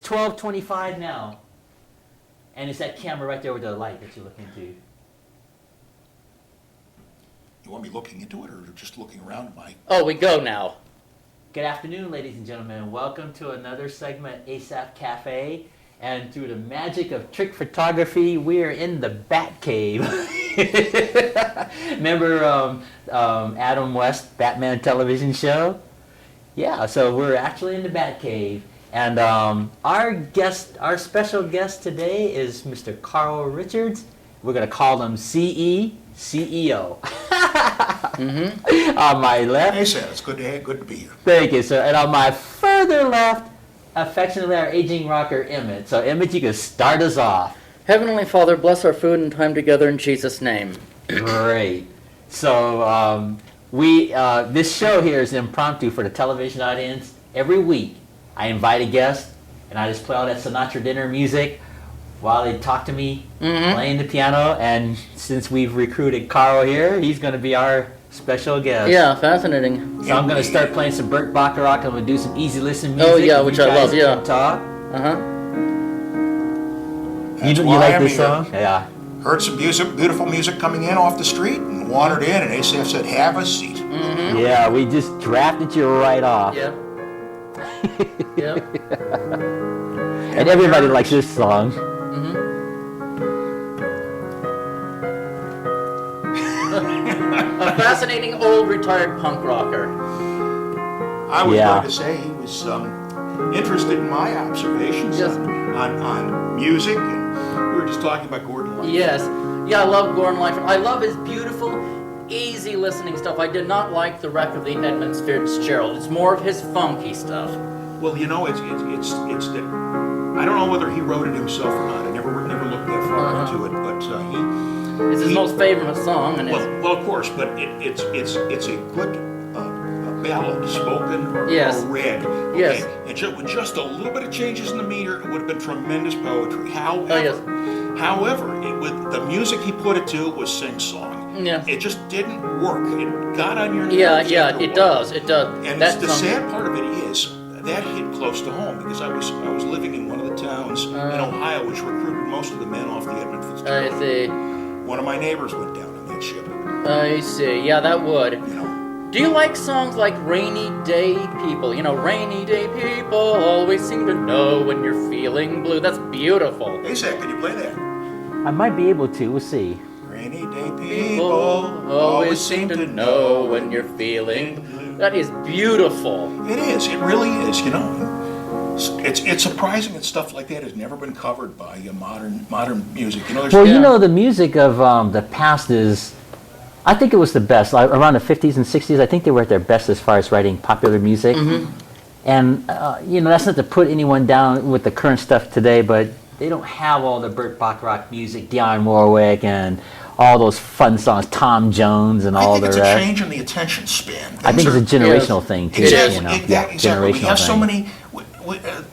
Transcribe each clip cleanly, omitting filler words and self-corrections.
12:25 now. And it's that camera right there with the light that you're looking into. You want me looking into it or just looking around my... Oh, we go now. Good afternoon, ladies and gentlemen. Welcome to another segment, Asaph Cafe. And through the magic of trick photography, we're in the Bat Cave. Remember Adam West Batman television show? Yeah, so we're actually in the Bat Cave. And our special guest today is Mr. Carl Richards. We're going to call him CEO. Mm-hmm. On my left. Hey, Sam, it's good to be here. Thank you, sir. And on my further left, affectionately our aging rocker, Emmett. So, Emmett, you can start us off. Heavenly Father, bless our food and time together in Jesus' name. Great. So, this show here is impromptu for the television audience. Every week, I invite a guest, and I just play all that Sinatra dinner music while they talk to me, playing the piano. And since we've recruited Carl here, he's going to be our special guest. Yeah, fascinating. So I'm going to start playing some Burt Bacharach. I'm going to do some easy listen music. Oh, yeah, which I love, yeah. Talk. Uh-huh. You like this song? Yeah. Heard some beautiful music coming in off the street and wandered in, and Asaph said, have a seat. Mm-hmm. Yeah, we just drafted you right off. Yep. Yep. And everybody likes this song. A fascinating old retired punk rocker. I was going to say he was interested in my observations on music, and we were just talking about Gordon Lightfoot. Yes. Yeah, I love Gordon Lightfoot. I love his beautiful, easy listening stuff. I did not like the wreck of the Emmett Fitzgerald. It's more of his funky stuff. Well, you know, it's that I don't know whether he wrote it himself or not. I never looked that far into it, but it's his most favorite song, and well, of course, but it's a good ballad, spoken or read. Okay? Yes. And with just a little bit of changes in the meter, it would have been tremendous poetry. However, with the music he put it to was sing-song. Yeah. It just didn't work. It got on your nerves. Yeah, it does. It does. And the sad part of it is that hit close to home because I was living in one of the towns in Ohio which recruited most of the men off the Emmett Fitzgerald. I see. One of my neighbors went down on that ship. I see. Yeah, that would. You know. Do you like songs like Rainy Day People? You know, rainy day people always seem to know when you're feeling blue. That's beautiful. Hey, Zach, can you play that? I might be able to. We'll see. Rainy day people always seem to know when you're feeling blue. That is beautiful. It is. It really is. You know, it's surprising that stuff like that has never been covered by modern music. You know, you know, the music of the past is, I think it was the best. Around the 50s and 60s, I think they were at their best as far as writing popular music. Mm-hmm. And, you know, that's not to put anyone down with the current stuff today, but they don't have all the Burt Bacharach music, Dionne Warwick, and all those fun songs, Tom Jones, and all the rest. I think it's a change in the attention span. I think it's a generational thing, too. Exactly. You know? Exactly. We have thing. so many...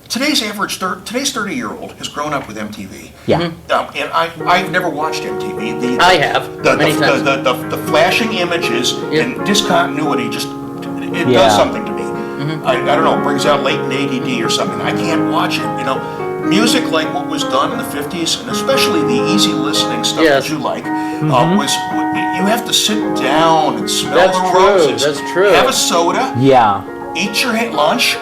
today's 30-year-old has grown up with MTV. Yeah. And I've never watched MTV. I have. Many times. The flashing images and discontinuity just does something to me. Mm-hmm. I don't know, it brings out latent ADD or something. I can't watch it. You know, music like what was done in the 50s, and especially the easy listening stuff that you like, was you have to sit down and smell the roses. That's true. Have a soda. Yeah. Eat your lunch.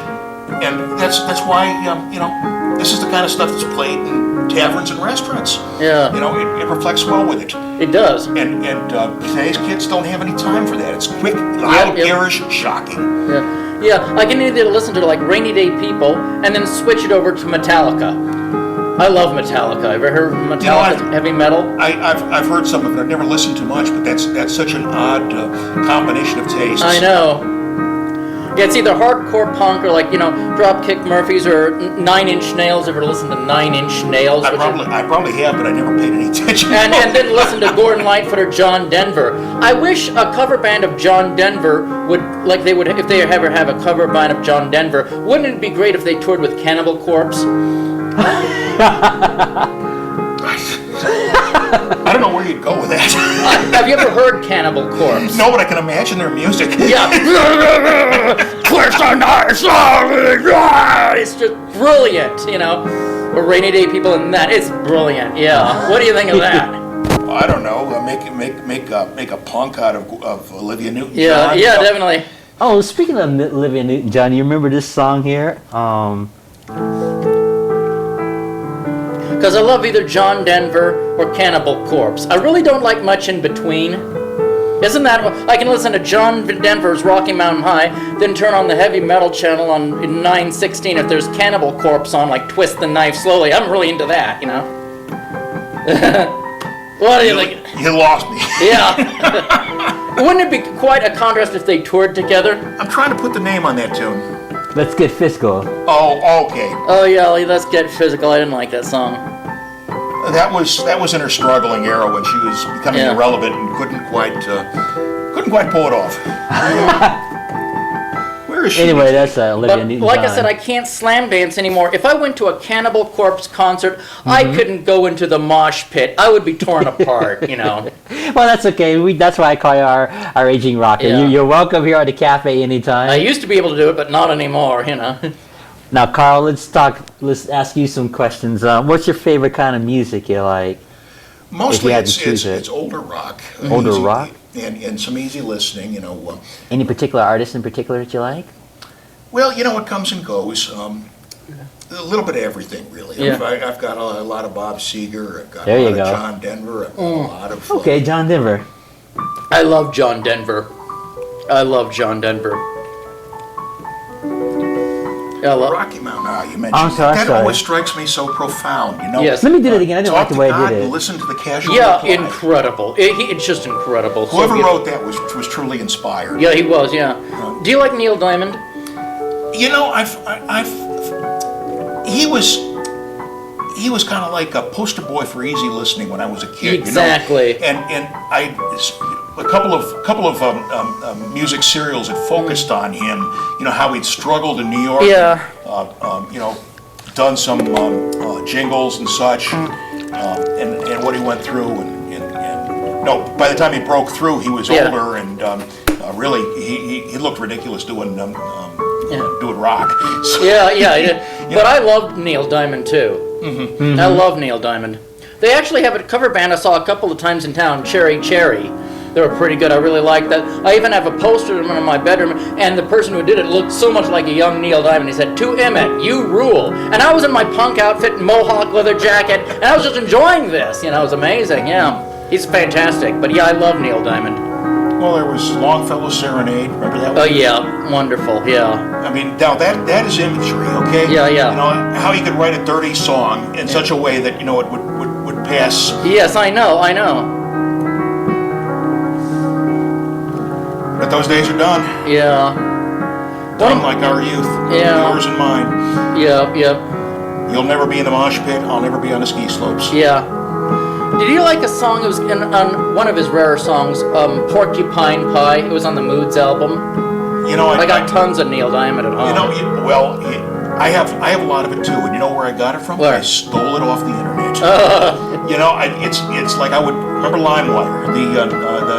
And that's why, you know, this is the kind of stuff that's played in taverns and restaurants. Yeah. You know, it reflects well with it. It does. And today's kids don't have any time for that. It's quick, loud, garish, shocking. Yeah, I can either listen to like Rainy Day People and then switch it over to Metallica. I love Metallica. Ever heard Metallica heavy metal? I've heard some of it. I've never listened to much, but that's such an odd combination of tastes. I know. Yeah, it's either hardcore punk or like, you know, Dropkick Murphys or 9 Inch Nails. Ever listen to 9 Inch Nails? I probably have, but I never paid any attention. And then listen to Gordon Lightfoot or John Denver. I wish a cover band of John Denver would, like they would, if they ever have a cover band of John Denver, wouldn't it be great if they toured with Cannibal Corpse? I don't know where you'd go with that. Have you ever heard Cannibal Corpse? No, but I can imagine their music. Yeah. Twist a knife. It's just brilliant, you know. Or Rainy Day People and that. It's brilliant. Yeah. What do you think of that? I don't know. Make a punk out of Olivia Newton. Yeah, yeah, definitely. Oh, speaking of Olivia Newton-John, you remember this song here? Because I love either John Denver or Cannibal Corpse. I really don't like much in between. Isn't that what? I can listen to John Denver's Rocky Mountain High, then turn on the heavy metal channel on 916 if there's Cannibal Corpse on, like Twist the Knife Slowly. I'm really into that, you know? What do you think? You lost me. Yeah. Wouldn't it be quite a contrast if they toured together? I'm trying to put the name on that tune. Let's Get Physical. Oh, okay. Oh yeah, Let's Get Physical. I didn't like that song. That was in her struggling era when she was becoming irrelevant and couldn't quite pull it off. Where is she? Anyway, that's Olivia But Newton-John. like I said, I can't slam dance anymore. If I went to a Cannibal Corpse concert, I couldn't go into the mosh pit. I would be torn apart, you know. Well, that's okay. That's why I call you our aging rocker. Yeah. You're welcome here at the cafe anytime. I used to be able to do it, but not anymore, you know. Now, Carl, let's ask you some questions. What's your favorite kind of music you like? Mostly had to choose it's older rock. Older Easy- rock? And some easy listening, you know. Any particular artist in particular that you like? Well, you know, it comes and goes. A little bit of everything, really. Yeah. I've got a lot of Bob Seger. I've got There a you lot go. of John Denver. I've got a lot of... Okay, John Denver. I love John Denver. I love John Denver. Yeah, Rocky Mountain, you mentioned I'm sorry, that sorry. always strikes me so profound, you know. Yes. Let me do that again. I didn't like Talk the way to I God did and it. listen to the casual yeah, reply. incredible. It's just incredible. So Whoever beautiful. wrote that was truly inspired. Yeah, he was. Yeah. Do you like Neil Diamond? You know, he was kind of like a poster boy for easy listening when I was a kid. Exactly. You know? And a couple of music serials had focused on him. You know how he'd struggled in New York. Yeah. You know, done some jingles and such, and what he went through. And no, by the time he broke through, he was older and really he looked ridiculous doing rock. So, Yeah. But I loved Neil Diamond too. Mm-hmm. I love Neil Diamond. They actually have a cover band I saw a couple of times in town, Cherry Cherry. They were pretty good. I really liked that. I even have a poster of them in my bedroom, and the person who did it looked so much like a young Neil Diamond. He said, "To Emmett, you rule." And I was in my punk outfit and mohawk leather jacket, and I was just enjoying this. You know, it was amazing. Yeah, he's fantastic. But yeah, I love Neil Diamond. well, there was Longfellow Serenade. Remember that one? Oh yeah, wonderful. Yeah. I mean, now that is imagery, okay? Yeah. You know how you could write a dirty song in such a way that it would pass. Yes, I know. But those days are done. Yeah. Done like our youth. Yeah. Yours and mine. Yep. You'll never be in the mosh pit. I'll never be on the ski slopes. Yeah. Did you like a song? It was on one of his rarer songs, "Porcupine Pie." It was on the Moods album. You know, I got tons of Neil Diamond at home. You know, I have a lot of it too. And you know where I got it from? Where? I stole it off the internet. You know, it's like I would remember LimeWire.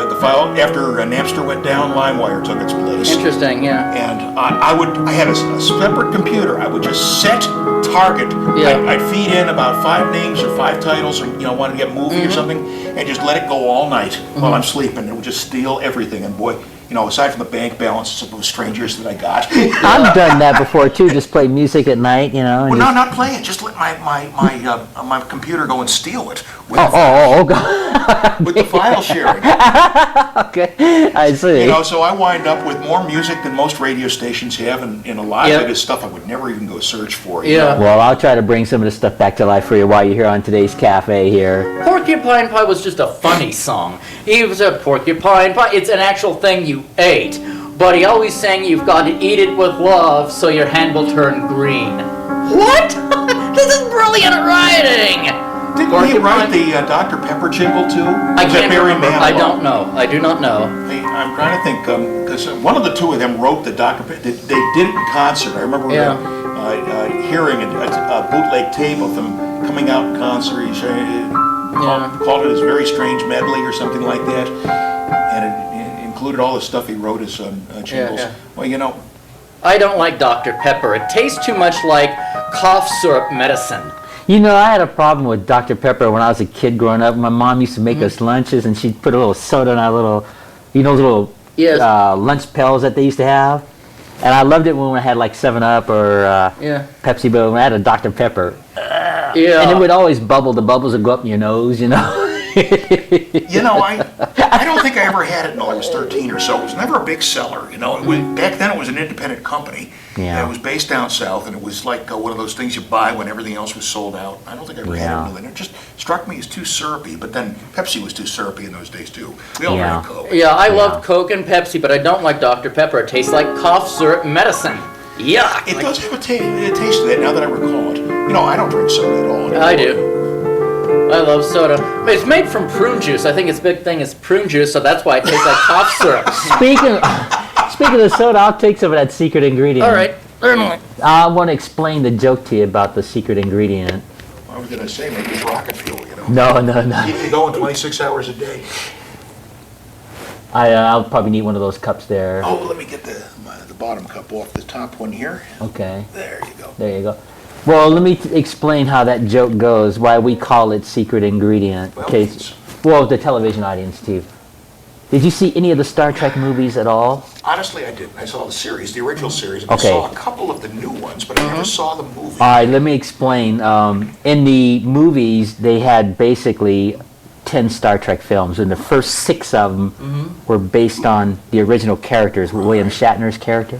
The file after Napster went down, LimeWire took its place. Interesting, yeah. And I had a separate computer. I would just set target. Yeah. I'd feed in about 5 names or 5 titles, or wanted to get a movie or something, and just let it go all night while I'm sleeping. It would just steal everything. And boy, aside from the bank balances of those strangers that I got. I've done that before too. Just play music at night, And Well, no, just... not playing. Just let my computer go and steal it with, Oh, God. with the file sharing. Okay, I see. So I wind up with more music than most radio stations have, and a lot of it is stuff I would never even go search for. you Yeah. know? Well, I'll try to bring some of this stuff back to life for you while you're here on today's cafe here. Porcupine Pie was just a funny song. He was a porcupine pie. It's an actual thing you ate. But he always sang, "You've got to eat it with love so your hand will turn green." What? This is brilliant writing! Didn't he write the Dr. Pepper jingle too? I Was that can't Barry remember. Manilow? I don't know. I do not know. I'm trying to think, because one of the two of them wrote the Dr. Pepper. They did it in concert. I remember hearing a bootleg tape of them coming out in concert. He called it his Very Strange Medley or something like that. And it included all the stuff he wrote as jingles. Yeah. Well, I don't like Dr. Pepper. It tastes too much like cough syrup medicine. You know, I had a problem with Dr. Pepper when I was a kid growing up. My mom used to make us lunches, and she'd put a little soda in our little, little Yes. lunch pails that they used to have. And I loved it when we had like 7-Up or Pepsi, but when I had a Dr. Pepper, and it would always bubble. The bubbles would go up in your nose, You know, I don't think I ever had it until I was 13 or so. It was never a big seller. You know, back then it was an independent company. Yeah. And it was based down south, and it was like one of those things you buy when everything else was sold out. I don't think I ever had it. And it just struck me as too syrupy. But then Pepsi was too syrupy in those days too. We all drank Coke. Yeah, I loved Coke and Pepsi, but I don't like Dr. Pepper. It tastes like cough syrup medicine. Yuck. It does have a taste of that. Now that I recall it. You know, I don't drink soda at all anymore. I do. I love soda. But it's made from prune juice. I think its big thing is prune juice, so that's why it tastes like cough syrup. Speaking of soda, I'll take some of that secret ingredient. All right. I want to explain the joke to you about the secret ingredient. I was going to say, maybe it's rocket fuel, you know. No. Keep you going 26 hours a day. I'll probably need one of those cups there. Oh, let me get the bottom cup off the top one here. Okay. There you go. There you go. Well, let me explain how that joke goes, why we call it secret ingredient. Well, the television audience, too. Did you see any of the Star Trek movies at all? Honestly, I didn't. I saw the series, the original series. I saw a couple of the new ones, but I never saw the movie. All right, let me explain. In the movies, they had basically 10 Star Trek films, and the first 6 of them were based on the original characters, William Shatner's character.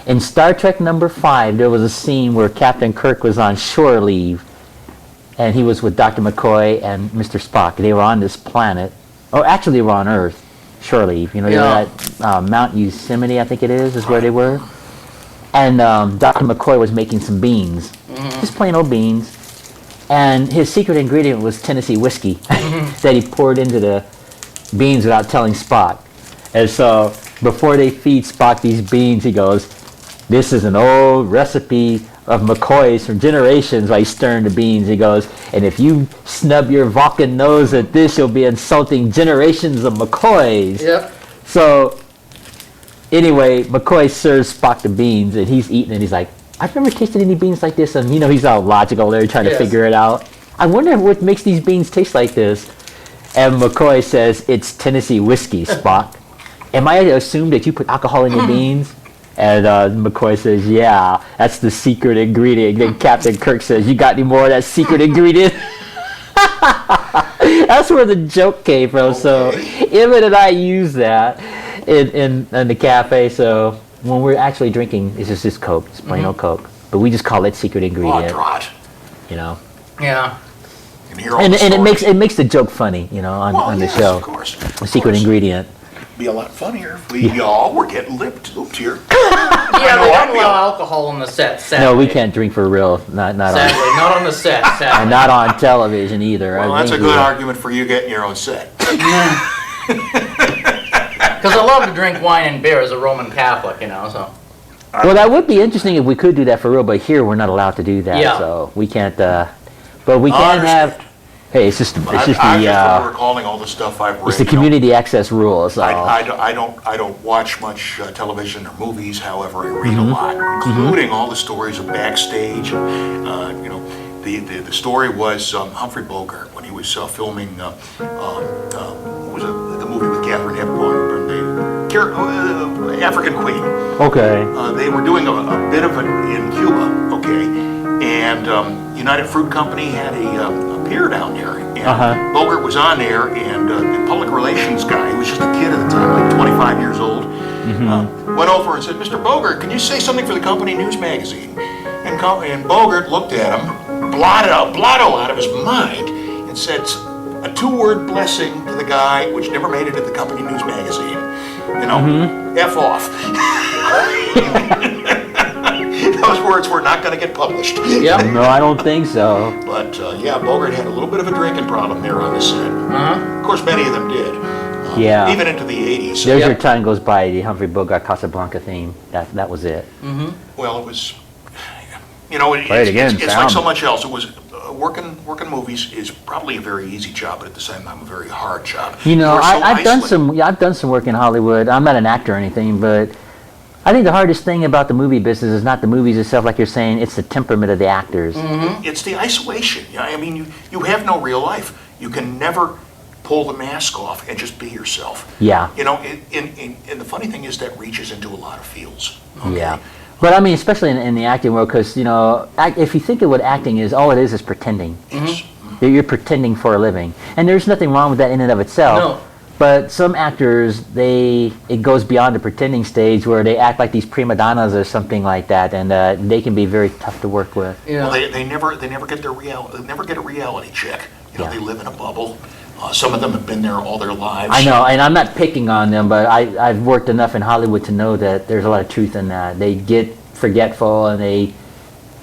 In Star Trek number 5, there was a scene where Captain Kirk was on shore leave, and he was with Dr. McCoy and Mr. Spock. They were on this planet, or actually they were on Earth, shore leave. You know, they were at Mount Yosemite, I think it is where they were. And Dr. McCoy was making some beans, just plain old beans. And his secret ingredient was Tennessee whiskey that he poured into the beans without telling Spock. And so before they feed Spock these beans, he goes, "This is an old recipe of McCoy's from generations," while he's stirring the beans. He goes, "And if you snub your Vulcan nose at this, you'll be insulting generations of McCoys." Yep. So anyway, McCoy serves Spock the beans, and he's eating it. He's like, "I've never tasted any beans like this." And he's all logical there trying to figure it out. "I wonder what makes these beans taste like this." And McCoy says, "It's Tennessee whiskey, Spock." "Am I to assume that you put alcohol in your beans?" And McCoy says, "Yeah, that's the secret ingredient." Then Captain Kirk says, "You got any more of that secret ingredient?" That's where the joke came from. Okay. So Emmett and I use that in the cafe. So when we're actually drinking, it's just Coke. It's plain old Coke. But we just call it secret ingredient. Rot. You know? Yeah. And it makes the joke funny, on the show. Of course. The secret ingredient. Be a lot funnier if we all were getting looped here. Yeah, they don't allow alcohol on the set, sadly. No, we can't drink for real. Not sadly, not on the set, sadly. And not on television either. Well, that's a good argument for you getting your own set. Because I love to drink wine and beer as a Roman Catholic, so. Well, that would be interesting if we could do that for real, but here we're not allowed to do that, so we can't. But we can have. Hey, it's just I'm recalling all the stuff I've read. It's the community access rules. I don't watch much television or movies. However, I read a lot, including all the stories of backstage. The story was Humphrey Bogart when he was filming the movie with Katharine Hepburn, the African Queen. Okay. They were doing a bit of it in Cuba. Okay, and United Fruit Company had a pier down there, and Bogart was on there, and the public relations guy, who was just a kid at the time, like 25 years old, went over and said, "Mr. Bogart, can you say something for the company news magazine?" And Bogart looked at him, blotto out of his mind, and said a 2-word blessing to the guy, which never made it at the company news magazine. F off. Those words were not going to get published. Yep. No, I don't think so. But Bogart had a little bit of a drinking problem there on the set. Of course, many of them did. Even into the 80s. There's your time goes by, the Humphrey Bogart Casablanca theme. That was it. Well, it was, it's like so much else. It was working movies is probably a very easy job, but at the same time a very hard job. I've done some work in Hollywood. I'm not an actor or anything, but I think the hardest thing about the movie business is not the movies itself, like you're saying, it's the temperament of the actors. It's the isolation. You know, I mean, you have no real life. You can never pull the mask off and just be yourself. Yeah. You know, and the funny thing is that reaches into a lot of fields. Okay? Yeah. But I mean, especially in the acting world, because, you know, if you think of what acting is, all it is pretending. Yes. You're pretending for a living. And there's nothing wrong with that in and of itself. No. But some actors, it goes beyond the pretending stage where they act like these prima donnas or something like that, and they can be very tough to work with. Yeah. Well, they never get their reality. They never get a reality check. You know, Yeah. they live in a bubble. Some of them have been there all their lives. I know, and I'm not picking on them, but I've worked enough in Hollywood to know that there's a lot of truth in that. They get forgetful and they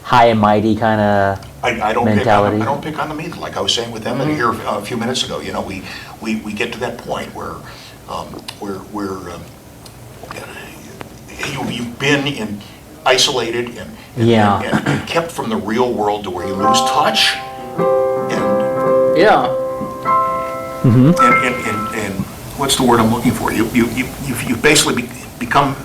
high and mighty kind of I don't mentality. I don't pick on them either. Like I was saying with Emmett here a few minutes ago, you know, we get to that point where you've been isolated and kept from the real world to where you lose touch and Yeah. and what's the word I'm looking for? You've basically become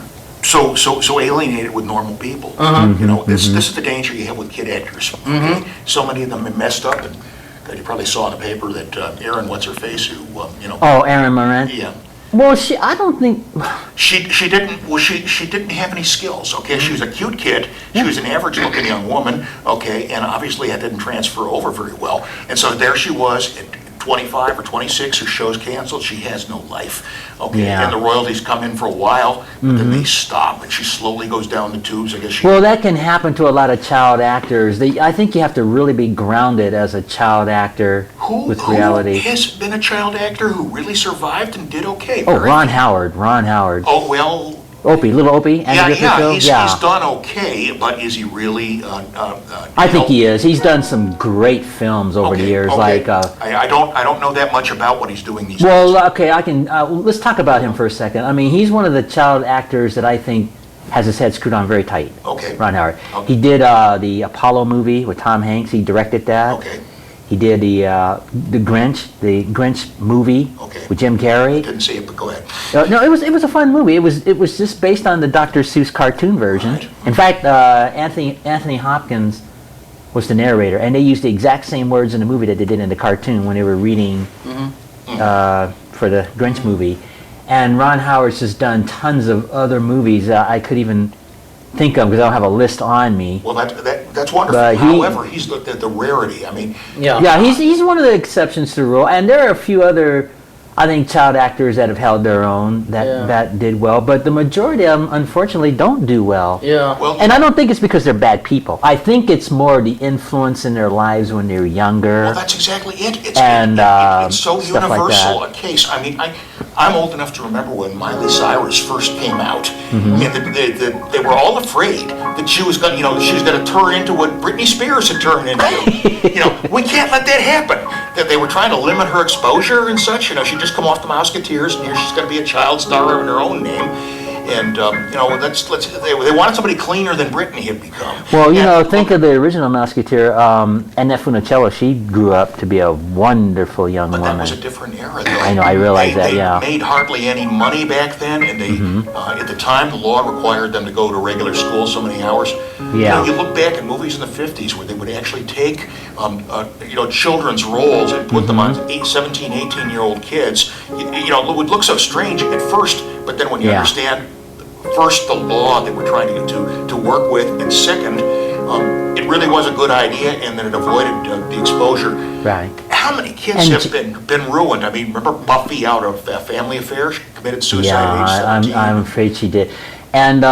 so alienated with normal people. You know, this is the danger you have with kid actors. Okay? So many of them are messed up, and you probably saw in the paper that Erin, what's her face, who you know. Oh, Erin Moran? Yeah. Well, I don't think... She didn't have any skills. Okay, she was a cute kid. She was an average-looking young woman. Okay, and obviously that didn't transfer over very well. And so there she was at 25 or 26. Her show's canceled. She has no life. Okay, Yeah. and the royalties come in for a while, but then they stop, and she slowly goes down the tubes. I guess she. Well, that can happen to a lot of child actors. I think you have to really be grounded as a child actor with reality. Who has been a child actor who really survived and did okay? Oh, Very Ron few. Howard. Oh well. Opie, little Opie, Andy Griffith He's done okay, but is he really? I think he is. He's done some great films over the years. Okay. Like, I don't know that much about what he's doing these days. well, okay, I can. Let's talk about him for a second. I mean, he's one of the child actors that I think has his head screwed on very tight. Okay. Ron Howard. Okay. He did the Apollo movie with Tom Hanks. He directed that. Okay. He did the Grinch movie Okay. with Jim Carrey. Didn't see it, but go ahead. No, it was a fun movie. It was just based on the Dr. Seuss cartoon version. Right. In fact, Anthony Hopkins was the narrator, and they used the exact same words in the movie that they did in the cartoon when they were reading for the Grinch movie. And Ron Howard's just done tons of other movies I could even think of because I don't have a list on me. Well, that's wonderful. But However, he's the rarity. I mean, Yeah, he's one of the exceptions to the rule, and there are a few other, I think, child actors that have held their own that did well, but the majority of them, unfortunately, don't do well. Yeah. well, And I don't think it's because they're bad people. I think it's more the influence in their lives when they're younger. well, that's exactly it. It's so stuff like universal that. a case. I mean, I'm old enough to remember when Miley Cyrus first came out, Mm-hmm. and they were all afraid that she was going, she was going to turn into what Britney Spears had turned into. We can't let that happen. That they were trying to limit her exposure and such. She'd just come off the Mouseketeers, and here she's going to be a child star in her own name. And they wanted somebody cleaner than Britney had become. Well, think of the original Musketeer, Annette Funicello. She grew up to be a wonderful young But woman. that was a different era, though. I know, I realize that, yeah. They made hardly any money back then, and they, at the time, the law required them to go to regular school so many hours. Yeah. You look back at movies in the 50s where they would actually take, children's roles and put them on 17, 18-year-old kids. It would look so strange at first, but then when you understand, first, the law that we're trying to work with, and second, it really was a good idea, and then it avoided the exposure. Right. How many kids have been ruined? I mean, remember Buffy out of Family Affair? She committed suicide at age 17. I'm afraid she did. And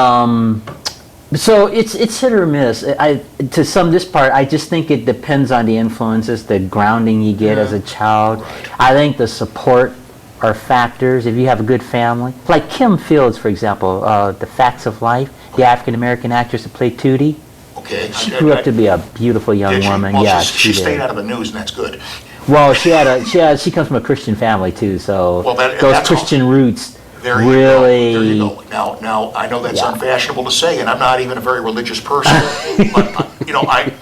so it's hit or miss. To sum this part, I just think it depends on the influences, the grounding you get as a child. Right. I think the support are factors. If you have a good family, like Kim Fields, for example, The Facts of Life, the African-American actress that played Tootie. Okay. She grew up to be a beautiful young woman. Well, Yeah, she did. stayed out of the news, and that's good. Well, she comes from a Christian family too, so Well, those that's Christian roots There you really. go. There you go. Now I know that's unfashionable to say, and I'm not even a very religious person. But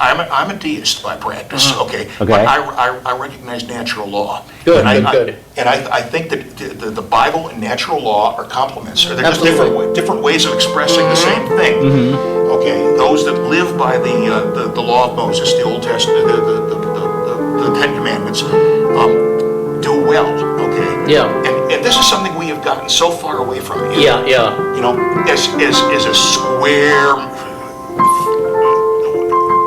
I'm a deist by practice. Okay. But I recognize natural law. Good. And I think that the Bible and natural law are complements. They're just different ways of expressing the same thing. Okay. Those that live by the law of Moses, the Old Testament, the Ten Commandments, do well. Okay. Yeah. And this is something we have gotten so far away from. Yeah. As a square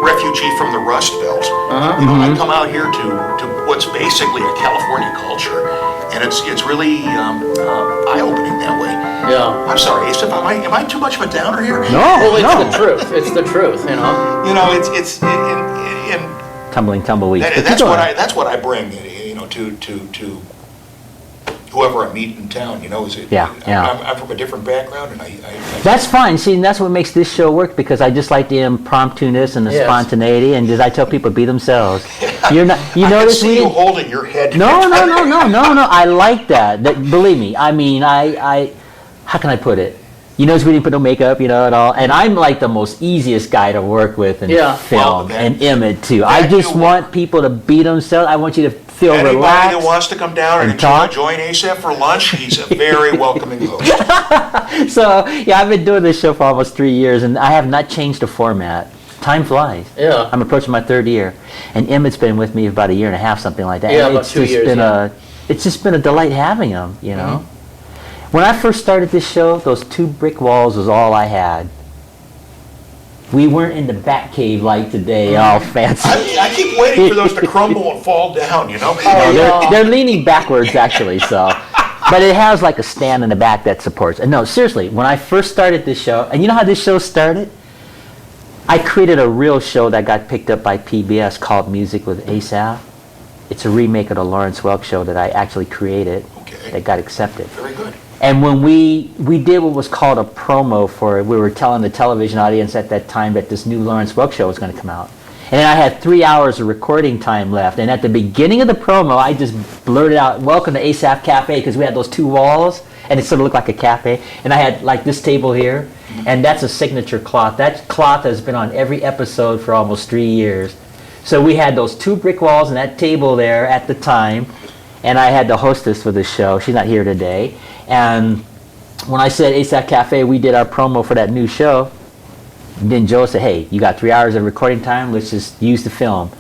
refugee from the Rust Belt, I come out here to what's basically a California culture, and it's really eye-opening that way. Yeah. I'm sorry, Asaph, am I too much of a downer here? No, well, it's the truth. It's the truth, it's tumbling tumbleweeds. That's what I bring, to whoever I meet in town, I'm from a different background, and I that's fine. See, and that's what makes this show work, because I just like the impromptu-ness and the spontaneity, and just I tell people be themselves. You're not. You I notice can see you holding your head. No. I like that. Believe me. I mean, I. How can I put it? You notice we didn't put no makeup, at all. And I'm like the most easiest guy to work with in film, and Emmett too. I just want people to be themselves. I want you to feel Anybody relaxed. that wants to come down and join Asaph for lunch, he's a very welcoming host. So, I've been doing this show for almost 3 years, and I have not changed the format. Time flies. Yeah. I'm approaching my 3rd year, and Emmett's been with me about 1.5 years, something like that. Yeah, and about 2 years. It's just been a delight having him, When I first started this show, those 2 brick walls was all I had. We weren't in the bat cave like today, all fancy. I keep waiting for those to crumble and fall down, They're leaning backwards, actually, so. But it has like a stand in the back that supports. And no, seriously, when I first started this show, and you know how this show started? I created a real show that got picked up by PBS called Music with Asaph. It's a remake of the Lawrence Welk show that I actually created that got accepted. Very good. And when we did what was called a promo for it, we were telling the television audience at that time that this new Lawrence Welk show was going to come out. And I had 3 hours of recording time left. And at the beginning of the promo, I just blurted out, "Welcome to Asaph Cafe," because we had those 2 walls, and it sort of looked like a cafe. And I had like this table here, and that's a signature cloth. That cloth has been on every episode for almost 3 years. So we had those 2 brick walls and that table there at the time. And I had the hostess for the show. She's not here today. And when I said Asaph Cafe, we did our promo for that new show. Then Joe said, "Hey, you got 3 hours of recording time. Let's just use the film."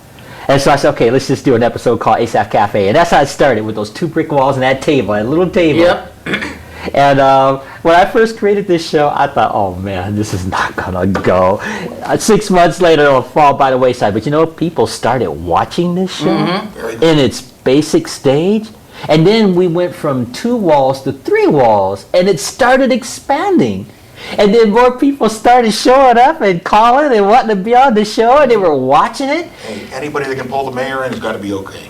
And so I said, "Okay, let's just do an episode called Asaph Cafe." And that's how it started, with those 2 brick walls and that table, that little table. Yep. And when I first created this show, I thought, "Oh man, this is not gonna go." 6 months later, it'll fall by the wayside. But people started watching this show in its basic stage. And then we went from 2 walls to 3 walls, and it started expanding. And then more people started showing up and calling and wanting to be on the show, and they were watching it. Hey, anybody that can pull the mayor in has got to be okay.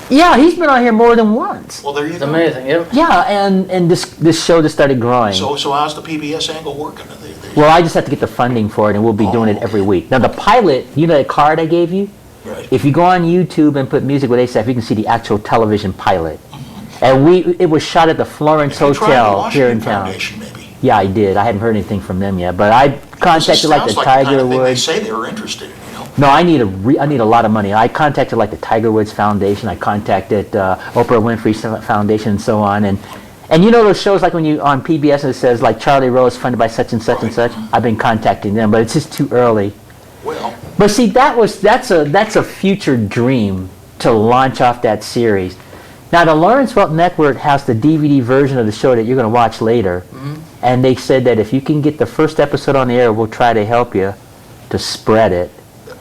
Yeah, he's been on here more than once. Well, there you go. It's amazing, yep. Yeah, and this show just started growing. So how's the PBS angle working? Well, I just have to get the funding for it, and we'll be doing it every week. Now, the pilot, that card I gave you? Right. If you go on YouTube and put Music with Asaph, you can see the actual television pilot. And it was shot at the Florence Hotel here in town. Maybe. Yeah, I did. I hadn't heard anything from them yet, but I contacted like the Tiger Woods. They say they were interested in, No, I need a lot of money. I contacted like the Tiger Woods Foundation. I contacted Oprah Winfrey Foundation and so on. And those shows like when you on PBS and it says like Charlie Rose funded by such and such and such. I've been contacting them, but it's just too early. Well. But see, that's a future dream to launch off that series. Now, the Lawrence Welk Network has the DVD version of the show that you're going to watch later. And they said that if you can get the first episode on the air, we'll try to help you to spread it.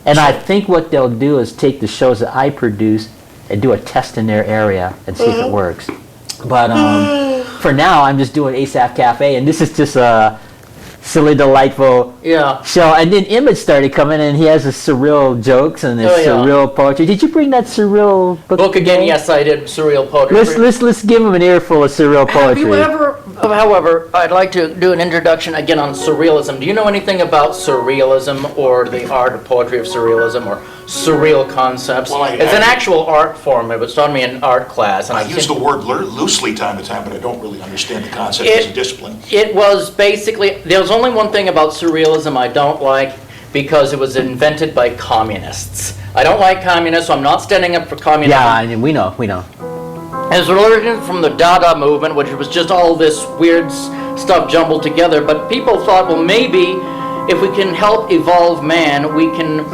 And I think what they'll do is take the shows that I produce and do a test in their area and see if it works. But for now, I'm just doing Asaph Cafe, and this is just a silly, delightful show. And then Emmett started coming, and he has his surreal jokes and his surreal poetry. Did you bring that surreal book again? Yes, I did. Surreal poetry. Let's give him an earful of surreal poetry. However, I'd like to do an introduction again on surrealism. Do you know anything about surrealism or the art of poetry of surrealism or surreal concepts? Well, it's an actual art form. It was taught me in art class. And I use the word loosely time to time, but I don't really understand the concept as a discipline. It was basically, there's only one thing about surrealism I don't like, because it was invented by communists. I don't like communists, so I'm not standing up for communism. Yeah, I mean, we know. It was originated from the Dada movement, which was just all this weird stuff jumbled together. But people thought, well, maybe if we can help evolve man, we can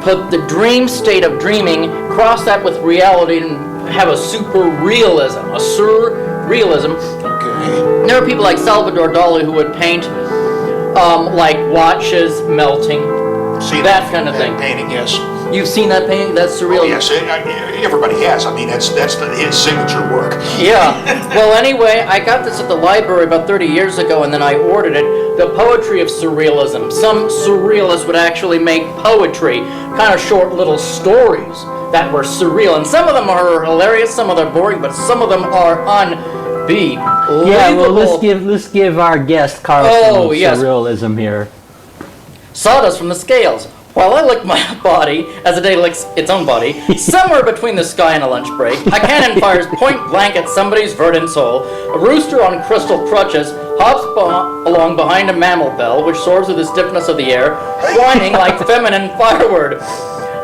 put the dream state of dreaming, cross that with reality, and have a super realism, a surrealism. Okay. There are people like Salvador Dali who would paint like watches melting, See that kind of thing. Painting, yes. You've seen that painting? That's surreal. Oh, yes, everybody has. I mean, that's his signature work. Yeah. Well, anyway, I got this at the library about 30 years ago, and then I ordered it. The Poetry of Surrealism. Some surrealists would actually make poetry, kind of short little stories that were surreal. And some of them are hilarious, some of them are boring, but some of them are unbelievable. Yeah, well, let's give our guest Carl some surrealism here. Sawdust from the scales. While I lick my body, as the day licks its own body, somewhere between the sky and a lunch break, a cannon fires point blank at somebody's verdant soul. A rooster on crystal crutches hops along behind a mammal bell, which soars with the stiffness of the air, whining like feminine firework.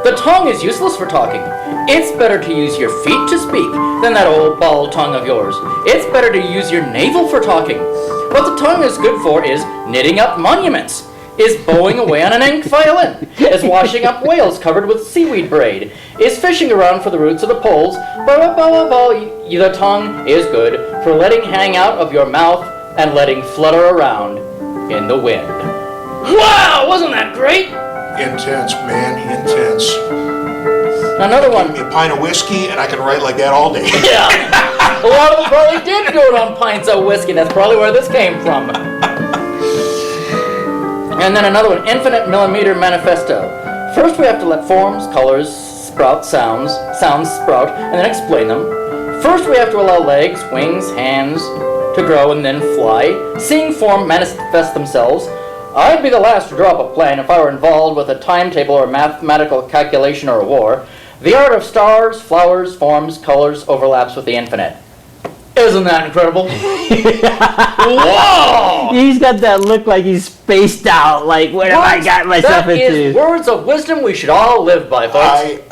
The tongue is useless for talking. It's better to use your feet to speak than that old bald tongue of yours. It's better to use your navel for talking. What the tongue is good for is knitting up monuments, is bowing away on an ink violin, is washing up whales covered with seaweed braid, is fishing around for the roots of the poles. The tongue is good for letting hang out of your mouth and letting flutter around in the wind. Wow, wasn't that great? Intense, man, intense. Another one. Give me a pint of whiskey and I can write like that all day. Yeah. A lot of them probably did do it on pints of whiskey. That's probably where this came from. And then another one, Infinite Millimeter Manifesto. First we have to let forms, colors, sprout, sounds sprout, and then explain them. First we have to allow legs, wings, hands to grow and then fly. Seeing form manifest themselves. I'd be the last to draw up a plan if I were involved with a timetable or mathematical calculation or a war. The art of stars, flowers, forms, colors overlaps with the infinite. Isn't that incredible? Whoa! He's got that look like he's spaced out. Like, what have I got myself into? That is words of wisdom we should all live by, folks.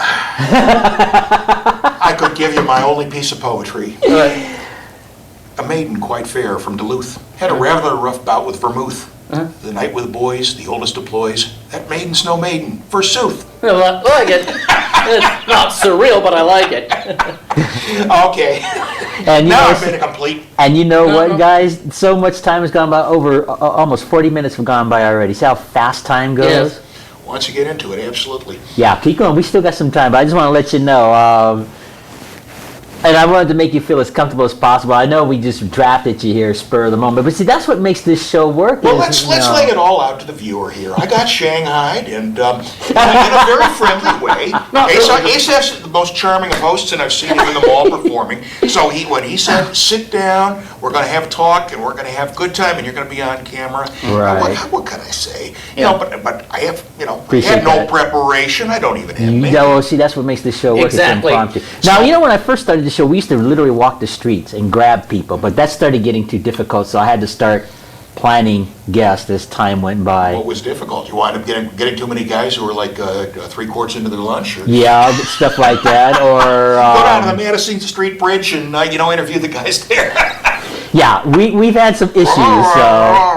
I could give you my only piece of poetry. A maiden quite fair from Duluth had a rather rough bout with vermouth. The night with the boys, the oldest deploys. That maiden's no maiden, forsooth. I like it. It's not surreal, but I like it. Okay. And now I've been complete. And you know what, guys? So much time has gone by. Over almost 40 minutes have gone by already. See how fast time goes? Yes. Once you get into it, absolutely. Yeah, keep going. We still got some time, but I just want to let you know. And I wanted to make you feel as comfortable as possible. I know we just drafted you here, spur of the moment, but see, that's what makes this show work. Well, let's lay it all out to the viewer here. I got shanghaied, and in a very friendly way. Asaph's the most charming of hosts, and I've seen him in the mall performing. So when he said, "Sit down, we're going to have a talk, and we're going to have a good time, and you're going to be on camera," right? What can I say? You know, but I have, I had no preparation. I don't even have. Well, see, that's what makes this show work. Exactly. It's impromptu. Now, when I first started the show, we used to literally walk the streets and grab people, but that started getting too difficult, so I had to start planning guests as time went by. What was difficult? You wind up getting too many guys who were like 3 quarts into their lunch? Or? Yeah, stuff like that, or... Go down to the Madison Street Bridge and, interview the guys there. Yeah, we've had some issues, so...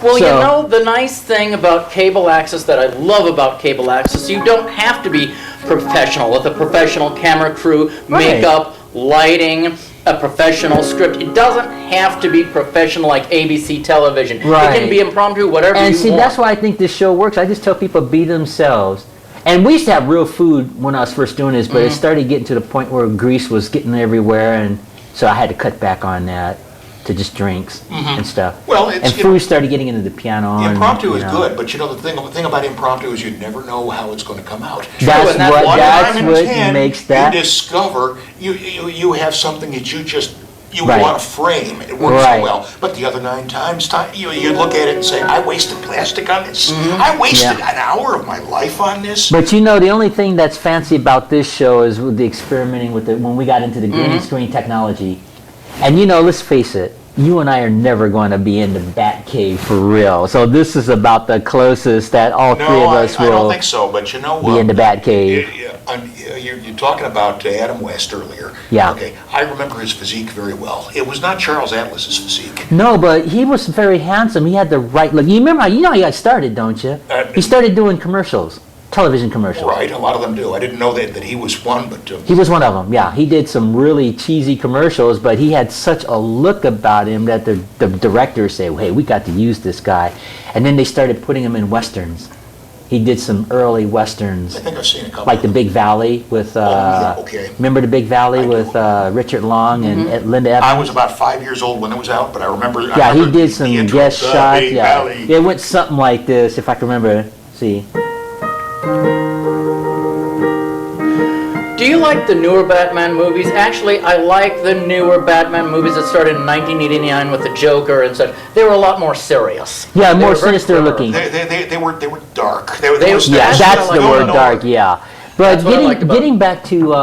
Well, the nice thing about cable access that I love about cable access, you don't have to be professional with a professional camera crew, makeup, lighting, a professional script. It doesn't have to be professional like ABC television. Right. It can be impromptu, whatever you want. And see, that's why I think this show works. I just tell people be themselves. And we used to have real food when I was first doing this, but it started getting to the point where grease was getting everywhere, and so I had to cut back on that to just drinks and stuff. Well, and food started getting into the piano. Impromptu is good, but the thing about impromptu is you never know how it's going to come out. That's what makes that. You discover you have something that you just you Right. want to frame. It works Right. so well. But the other 9 times, you look at it and say, I wasted plastic on this. I wasted Yeah. an hour of my life on this. But you know, the only thing that's fancy about this show is with the experimenting with when we got into the green screen technology. And you know, let's face it, you and I are never going to be in the Batcave for real. So this is about the closest that all three of us I don't will think so. But you know be what? in the Batcave. You're talking about Adam West earlier. Yeah. Okay. I remember his physique very well. It was not Charles Atlas's physique. No, but he was very handsome. He had the right look. You remember? You know how he got started, don't you? He started doing commercials, television commercials. Right. A lot of them do. I didn't know that he was one, but He was one of them. Yeah, he did some really cheesy commercials, but he had such a look about him that the directors say, "Hey, we got to use this guy," and then they started putting him in westerns. He did some early westerns. I think I've seen a couple. Like The Big Valley with, okay. remember The Big Valley I do. with Richard Long and Linda Evans? I was about 5 years old when it was out, but I remember. Yeah, he did some intro, guest The shots. Big Yeah, Valley. it went something like this, if I can remember. See, Do you like the newer Batman movies? Actually, I like the newer Batman movies that started in 1989 with the Joker and such. They were a lot more serious. yeah, They more were very sinister clever. looking. They were dark. They- was Yeah, That's that's what I the like word, about dark. Yeah, but That's what I liked about getting back to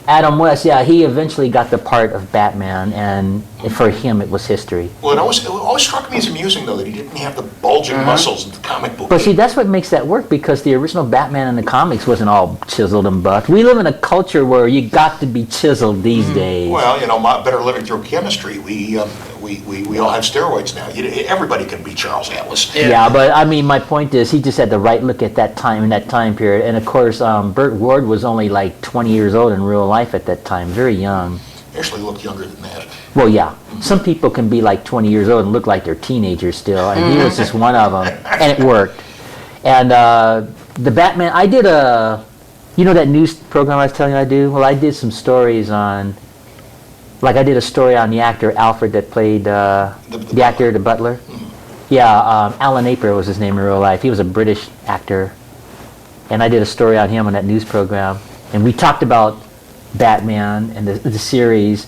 Adam West, yeah, he eventually got the part of Batman, and for him it was history. Well, it always struck me as amusing though that he didn't have the bulging muscles in the comic book. But see, that's what makes that work, because the original Batman in the comics wasn't all chiseled and buffed. We live in a culture where you got to be chiseled these days. Well, you know, better living through chemistry. We all have steroids now. Everybody can be Charles Atlas. Yeah, but I mean, my point is, he just had the right look at that time, in that time period. And of course, Burt Ward was only like 20 years old in real life at that time, very young. Actually, looked younger than that. Well, yeah, some people can be like 20 years old and look like they're teenagers still, and he was just one of them, and it worked. And the Batman, I did you know that news program I was telling you I do? Well, I did some stories on, like I did a story on the actor Alfred that played the actor, the butler. Yeah, Alan Aper was his name in real life. He was a British actor, and I did a story on him on that news program, and we talked about Batman and the series.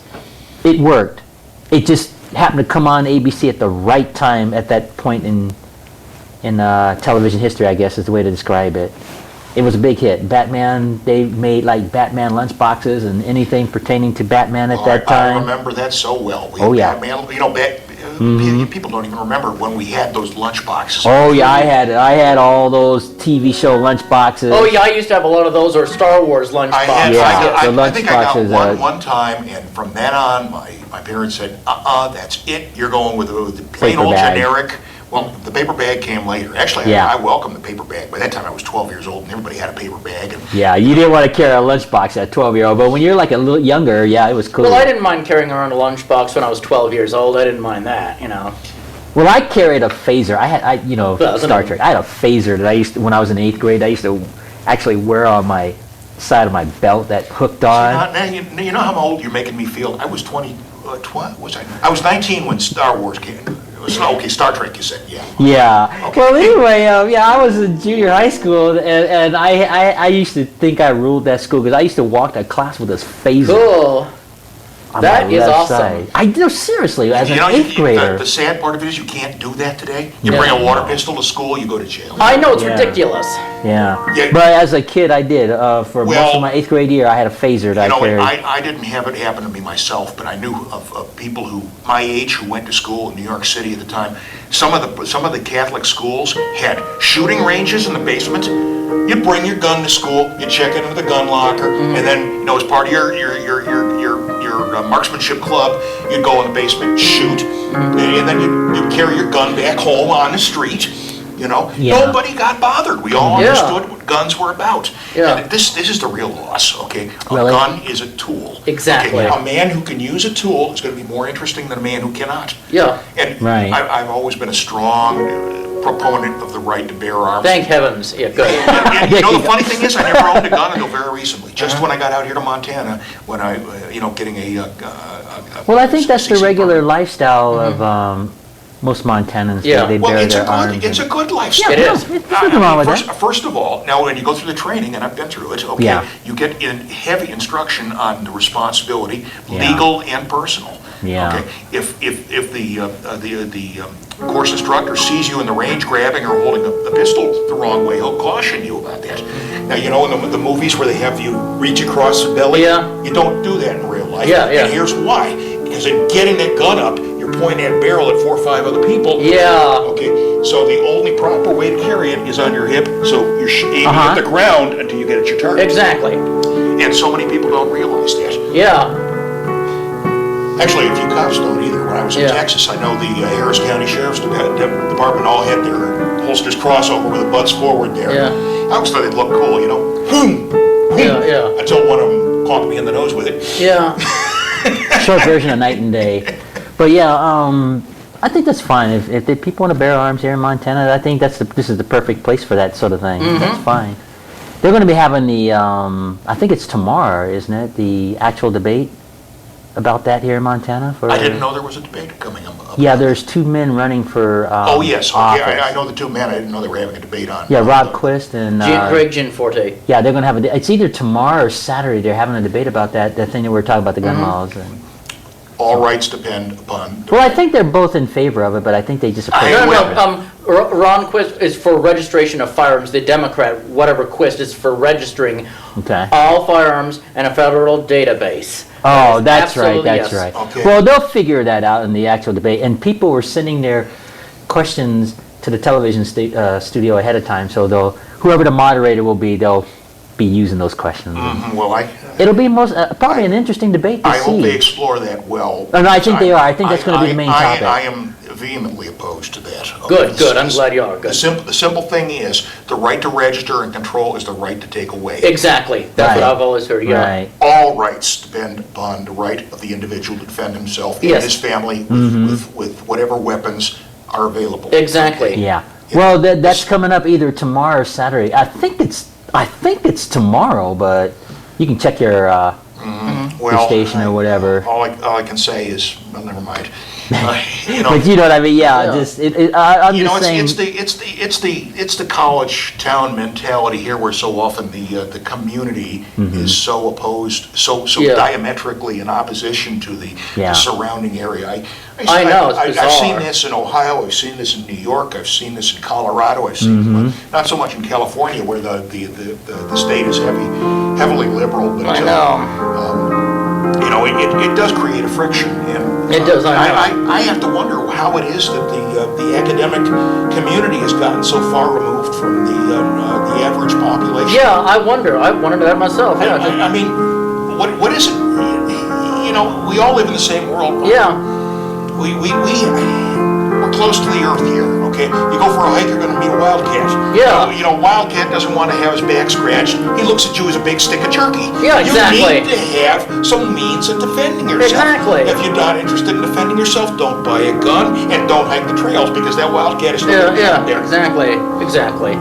It worked. It just happened to come on ABC at the right time at that point in television history, I guess is the way to describe it. It was a big hit. Batman, they made like Batman lunchboxes and anything pertaining to Batman at that time. I remember that so well. Oh, yeah. Batman, you know, people don't even remember when we had those lunch boxes. Oh yeah, I had all those TV show lunchboxes. Oh yeah, I used to have a lot of those, or Star Wars lunch I boxes. Yeah. I think I got lunchboxes, one time, and from then on, my parents said, that's it. You're going with the plain Paper old bag. generic. Well, the paper bag came later. Actually, Yeah. I welcomed the paper bag. By that time, I was 12 years old, and everybody had a paper bag. And Yeah, you didn't want to carry a lunchbox at 12-year-old, but when you're like a little younger, yeah, it was cool. Well, I didn't mind carrying around a lunchbox when I was 12 years old. I didn't mind that, you know. Well, I carried a phaser. Well, Star Trek. I had a phaser that I used to, when I was in 8th grade, I used to actually wear on my side of my belt that hooked on. now, you know how old you're making me feel? I was 20. Was I? I was 19 when Star Wars came. It was, okay, Star Trek. You said, yeah. Yeah. Okay. Well, anyway, yeah, I was in junior high school, and I used to think I ruled that school because I used to walk to class with this phaser. Cool. On That my is left awesome. side. I know, seriously, as an You know, 8th grader. the sad part of it is you can't do that today. You No. bring a water pistol to school, you go to jail. I know it's Yeah. ridiculous. Yeah. Yeah. But as a kid, I did. For most Well, of my 8th grade year, I had a phaser that You know, I carried. I didn't have it happen to me myself, but I knew of people who my age who went to school in New York City at the time. Some of the Catholic schools had shooting ranges in the basement. You'd bring your gun to school, you check into the gun locker, and then, you know, as part of your marksmanship club, you'd go in the basement, shoot, and then you'd carry your gun back home on the street. You know, Yeah. nobody got bothered. We all Yeah. understood what guns were about. Yeah. And this is the real loss. Okay, a Really? gun is a tool. Exactly. Okay? A man who can use a tool is going to be more interesting than a man who cannot. Yeah. And Right. I've always been a strong proponent of the right to bear arms. Thank heavens. Yeah, good. And you know, the funny thing is, I never owned a gun until very recently. Just when I got out here to Montana, when getting a Well, I think that's the 60 regular permit. lifestyle Most Montanans, Yeah. they Well, bury it's their arms. a good lifestyle. It is. There's nothing wrong with that. First of all, now when you go through the training, and I've been through it, okay, Yeah. you get heavy instruction on the responsibility, Yeah. legal and personal. Yeah. Okay, if the course instructor sees you in the range grabbing or holding a pistol the wrong way, he'll caution you about that. Now, you know, in the movies where they have you reach across the belly, Yeah. you don't do that in real life. Yeah, yeah. And here's why. Because in getting that gun up, you're pointing that barrel at 4 or 5 other people. Yeah. Okay, so the only proper way to carry it is on your hip, so you're aiming at the ground until you get at your target. Exactly. And so many people don't realize that. Yeah. Actually, a few cops don't either. When I was in Yeah. Texas, I know the Harris County Sheriff's Department all had their holsters crossover with the butts forward there. Yeah. I always thought they'd look cool, you know. Boom! Yeah, yeah. Until one of them conked me in the nose with it. Yeah. Short version of night and day. But yeah, I think that's fine. If the people want to bear arms here in Montana, I think this is the perfect place for that sort of thing. That's fine. They're going to be having the, I think it's tomorrow, isn't it? The actual debate about that here in Montana. I didn't know there was a debate coming up. Yeah, there's 2 men running for Oh, yes. Okay, office. I know the 2 men. I didn't know they were having a debate on. Yeah, Rob Quist and Greg Gianforte. yeah, they're going to have it's either tomorrow or Saturday. They're having a debate about that thing that we were talking about, the gun laws. And, All rights depend upon. well, I think they're both in favor of it, but I think they just approach I- it No, different. no, Ron Quist is for registration of firearms. The Democrat, whatever Quist, is for registering Okay. all firearms in a federal database. Oh, That is that's right, absolutely that's yes. right. Okay. Well, they'll figure that out in the actual debate, and people were sending their questions to the television studio ahead of time, so whoever the moderator will be, they'll be using those questions. Well, It'll be probably an interesting debate to I hope they see. explore that well. Oh, no, I think they are. I think that's gonna be the main topic. I am vehemently opposed to that. Good. I'm glad you are. Good. The simple thing is, the right to register and control is the right to take away. Exactly. That's what Right. I've always heard. Yeah. Right. All rights depend upon the right of the individual to defend himself and Yes. his family with whatever weapons are available. Exactly. Yeah. Well, that's coming up either tomorrow or Saturday. I think it's tomorrow, but you can check your Well, station or whatever. All I can say is, well, never mind. You know, But you know what I mean? Yeah. Yeah. Just I'm you know, just saying. it's the college town mentality here, where so often the community is so opposed, so Yeah. diametrically in opposition to the Yeah. surrounding area. I know, it's I've seen bizarre. this in Ohio. I've seen this in New York. I've seen this in Colorado. I've seen not so much in California, where the state is heavily liberal. But I know. you know, it does create a friction, and It does, I know. I have to wonder how it is that the academic community has gotten so far removed from the average population. Yeah, I wonder. I wondered that myself. Yeah. I mean, what is it? You know, we all live in the same world. Yeah. We're close to the earth here, okay? You go for a hike, you're going to meet a wildcat. Yeah. You know, wildcat doesn't want to have his back scratched. He looks at you as a big stick of jerky. Yeah, exactly. You need to have some means of defending yourself. Exactly. If you're not interested in defending yourself, don't buy a gun and don't hike the trails, because that wildcat is still Yeah, going to be out yeah, there. exactly.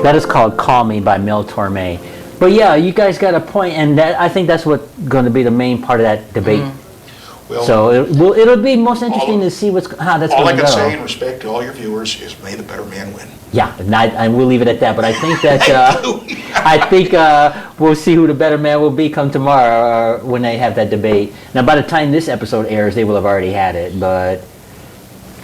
That is called "Call Me" by Mel Torme. But yeah, you guys got a point, and I think that's what's going to be the main part of that debate. Well, So it'll be most interesting to see how that's all I going to can go. say in respect to all your viewers is, may the better man win. Yeah, and I will leave it at that. But I think that we'll see who the better man will be come tomorrow when they have that debate. Now, by the time this episode airs, they will have already had it. But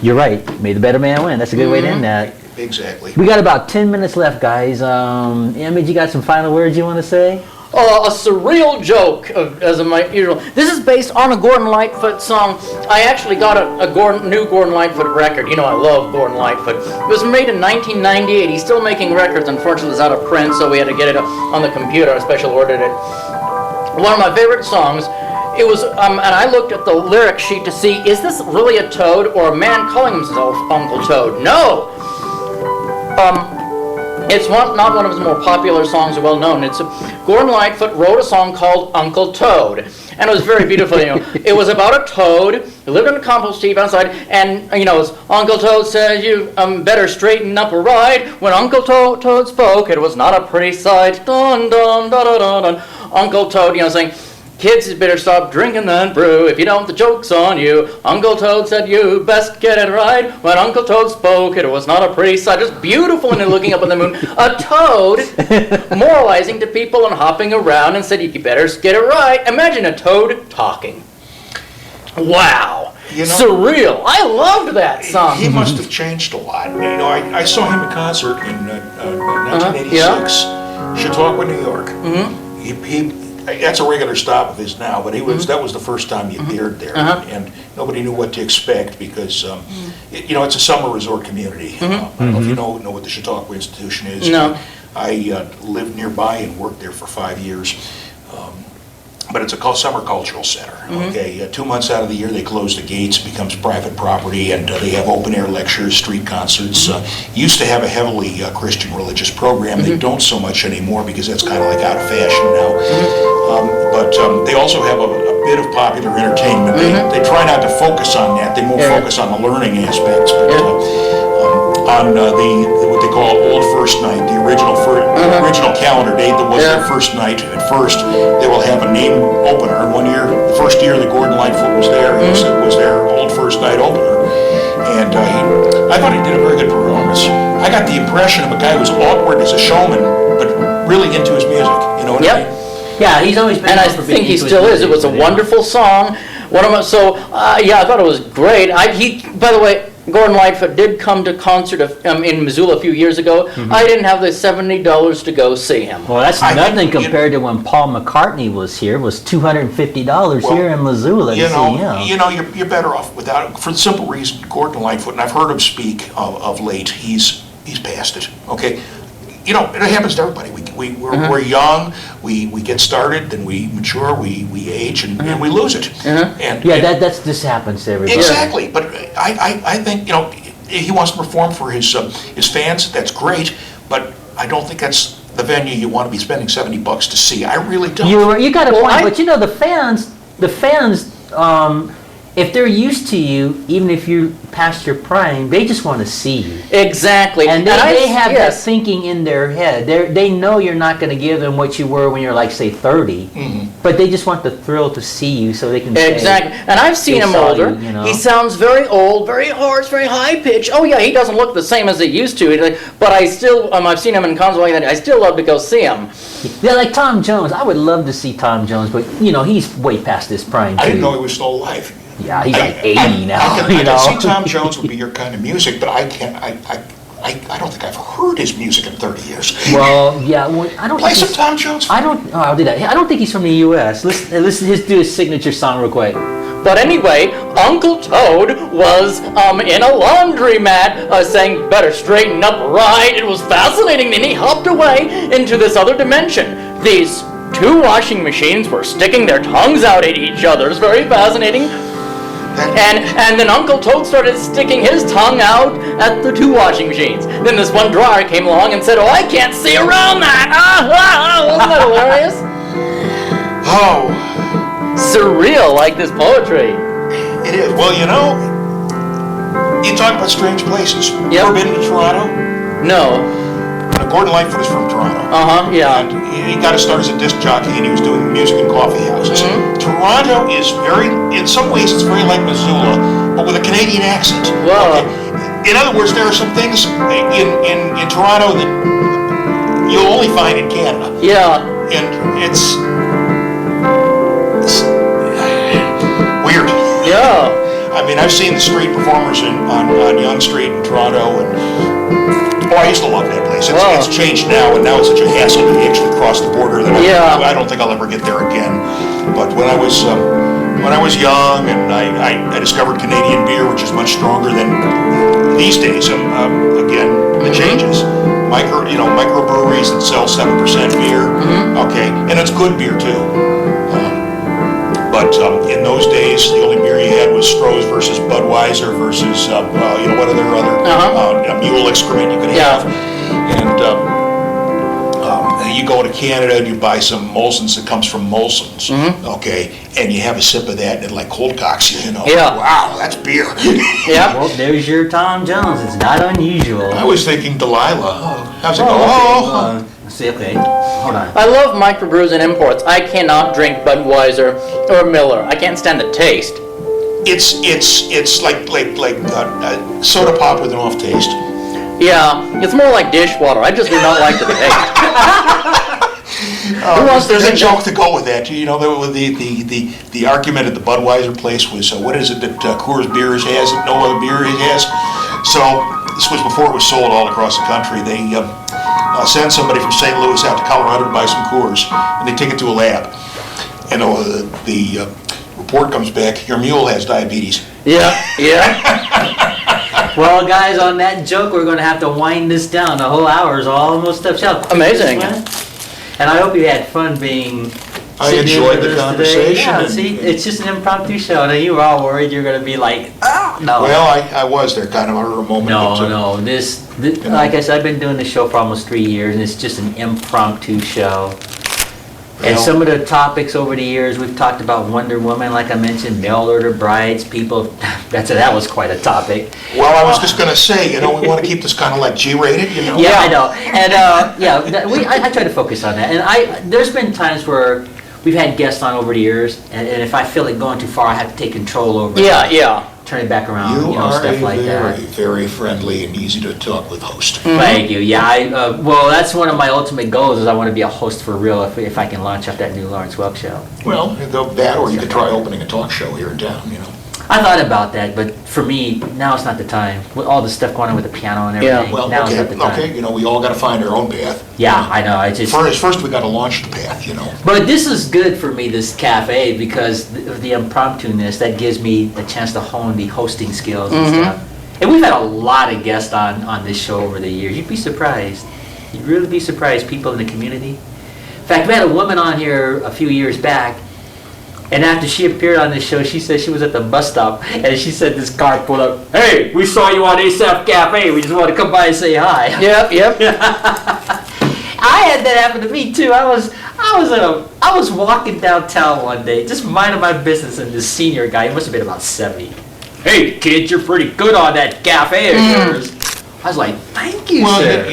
you're right. May the better man win. That's a good way to end that. Exactly. We got about 10 minutes left, guys. Emmett, you got some final words you want to say? A surreal joke, as of my usual. This is based on a Gordon Lightfoot song. I actually got a new Gordon Lightfoot record. You know, I love Gordon Lightfoot. It was made in 1998. He's still making records. Unfortunately, it's out of print, so we had to get it on the computer. I special ordered it. One of my favorite songs. It was, and I looked at the lyric sheet to see, is this really a toad or a man calling himself Uncle Toad? No! It's not one of his more popular songs or well known. It's Gordon Lightfoot wrote a song called Uncle Toad, and it was very beautiful. You know, it was about a toad who lived in a compost heap outside, and you know, it's, Uncle Toad said you better straighten up right. When Uncle Toad spoke, it was not a pretty sight. Dun dun dun dun dun. Uncle Toad, you know, saying Kids, you better stop drinking that brew. If you don't, the joke's on you. Uncle Toad said you best get it right. When Uncle Toad spoke, it was not a pretty sight. Just beautiful and looking up at the moon. A toad moralizing to people and hopping around and said, you better get it right. Imagine a toad talking. Wow. You know, surreal. I loved that song. He must have changed a lot. You know, I saw him at concert in 1986, Chautauqua, New York. That's a regular stop of his now, but that was the first time he appeared there, and nobody knew what to expect because it's a summer resort community. I don't know if you know what the Chautauqua Institution is. No. I lived nearby and worked there for 5 years. But it's a summer cultural center. Okay, 2 months out of the year they close the gates, it becomes private property, and they have open air lectures, street concerts. Used to have a heavily Christian religious program. They don't so much anymore because that's kind of like out of fashion now. But they also have a bit of popular entertainment. They try not to focus on that. They more focus on the learning aspects. But on what they call Old First Night, the original calendar date that was their first night at first, they will have a name opener. The first year that Gordon Lightfoot was there, it was their Old First Night opener. And I thought he did a very good performance. I got the impression of a guy who was awkward as a showman, but really into his music. You know what I mean? Yeah, he's always been. And I think he still is. It was a wonderful song. I thought it was great. By the way, Gordon Lightfoot did come to concert in Missoula a few years ago. I didn't have the $70 to go see him. Well, that's nothing compared to when Paul McCartney was here. It was $250 here in Missoula to see him. You know, you're better off without it for the simple reason Gordon Lightfoot, and I've heard him speak of late. He's past it. Okay. You know, it happens to everybody. We're young, we get started, then we mature, we age, and we lose it. This happens to everybody. Exactly, but I think, he wants to perform for his fans, that's great, but I don't think that's the venue you want to be spending $70 to see. I really don't. You got a point, but the fans, if they're used to you, even if you're past your prime, they just want to see you. Exactly. And they have that thinking in their head. They know you're not going to give them what you were when you're like, say, 30, but they just want the thrill to see you so they can say, exactly. And I've seen him older. He sounds very old, very hoarse, very high-pitched. Oh, yeah, he doesn't look the same as he used to. But I still, I've seen him in concerts like that. I still love to go see him. Yeah, like Tom Jones. I would love to see Tom Jones, but, he's way past his prime, too. I didn't know he was still alive. Yeah, he's like 80 now. I can see Tom Jones would be your kind of music, but I don't think I've heard his music in 30 years. Well, yeah, I don't play some Tom Jones. I'll do that. I don't think he's from the U.S. Listen, do his signature song real quick. But anyway, Uncle Toad was in a laundromat saying, better straighten up right. It was fascinating. And he hopped away into this other dimension. These two washing machines were sticking their tongues out at each other. It's very fascinating. And then Uncle Toad started sticking his tongue out at the two washing machines. Then this one dryer came along and said, oh, I can't see around that. Wasn't that hilarious? Oh. Surreal, like this poetry. It is. Well, you talk about strange places. Yep. Ever been to Toronto? No. Gordon Lightfoot is from Toronto. Yeah. And he got to start as a disc jockey, and he was doing music in coffee houses. Toronto is in some ways, it's very like Missoula, but with a Canadian accent. Wow. Okay? In other words, there are some things in Toronto that you'll only find in Canada. Yeah. And it's weird. Yeah. I mean, I've seen the street performers on Yonge Street in Toronto, and I used to love that place. It's changed now, and now it's such a hassle to actually cross the border that I don't think I'll ever get there again. But when I was young, and I discovered Canadian beer, which is much stronger than these days. Again, the changes. Microbreweries that sell 7% beer. Okay, and it's good beer too. But in those days, the only beer you had was Stroh's versus Budweiser versus, what other mule excrement you could have. And you go to Canada and you buy some Molson's that comes from Molson's, okay, and you have a sip of that and it like cold cocks you, Yeah. Wow, that's beer. Yeah. Well, there's your Tom Jones. It's not unusual. I was thinking Delilah. I was like, See, okay, hold on. I love microbrews and imports. I cannot drink Budweiser or Miller. I can't stand the taste. It's like soda pop with an off taste. Yeah, it's more like dishwater. I just do not like the taste. Who wants to There's a drink joke to go with that. You know, the argument at the Budweiser place was, what is it that Coors Beer has that no other beer has? So this was before it was sold all across the country. They send somebody from St. Louis out to Colorado to buy some Coors, and they take it to a lab. And the report comes back, your mule has diabetes. Yeah, yeah. Well, guys, on that joke, we're going to have to wind this down. The whole hour is almost up. Amazing. And I hope you had fun being. I enjoyed the conversation. Yeah, see, it's just an impromptu show. And you were all worried you're going to be like, oh, no. Well, I was there kind of under a moment. No. This like I said, I've been doing this show for almost 3 years, and it's just an impromptu show. And some of the topics over the years, we've talked about Wonder Woman, like I mentioned, mail order brides, people. That was quite a topic. Well, I was just going to say, we want to keep this kind of like G-rated, Yeah, I know. And I try to focus on that. And there's been times where we've had guests on over the years, and if I feel it going too far, I have to take control over it. Yeah. Turn it back around, You are stuff like that. very friendly and easy to talk with host. Thank you. Yeah, well, that's one of my ultimate goals is I want to be a host for real if I can launch up that new Lawrence Welk show. Well, that or you could try opening a talk show here in town, I thought about that, but for me, now it's not the time. With all the stuff going on with the piano and everything, Well, now it's not the time. okay, we all got to find our own path. Yeah, I know. I just First we got to launch the path, But this is good for me, this cafe, because of the impromptu-ness, that gives me a chance to hone the hosting skills and stuff. And we've had a lot of guests on this show over the years. You'd be surprised. You'd really be surprised, people in the community. In fact, we had a woman on here a few years back, and after she appeared on this show, she said she was at the bus stop, and she said this car pulled up, "Hey, we saw you on Asaph Cafe. We just want to come by and say hi." Yep. I had that happen to me too. I was walking downtown one day, just minding my business, and this senior guy, he must have been about 70. "Hey, kid, you're pretty good on that cafe of yours." I was like, "Thank you, sir."